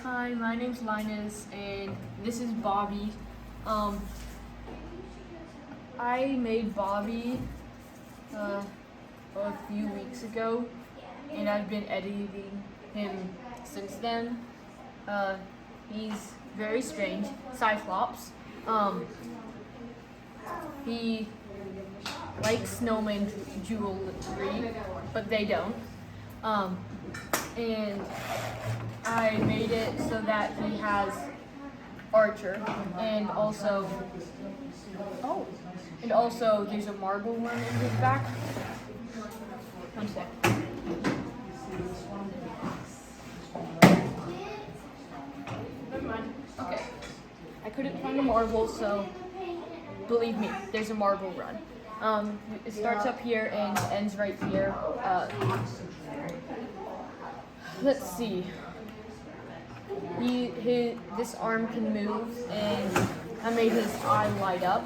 Hi, my name's Linus, and this is Bobby. I made Bobby a few weeks ago, and I've been editing him since then. He's very strange, Cyclops. He likes snowman jewelry, but they don't. And I made it so that he has Archer, and also there's a marble one in his back. One sec. Never mind. Okay. I couldn't find a marble, so believe me, there's a marble run. It starts up here and ends right here. Let's see. This arm can move, and I made his eye light up.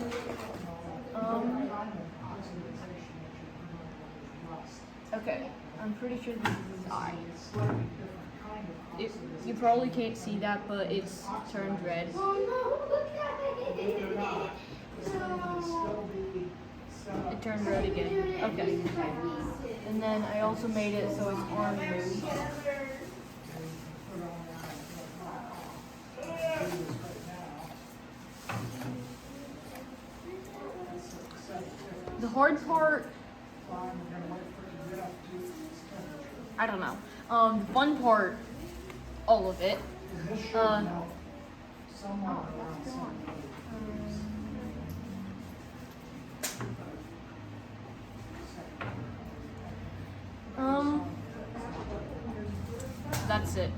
Okay, I'm pretty sure this is his eye. You probably can't see that, but it's turned red. It turned red again. Okay. And then I also made it so his arm moves. The hard part, I don't know. The fun part, all of it. That's it.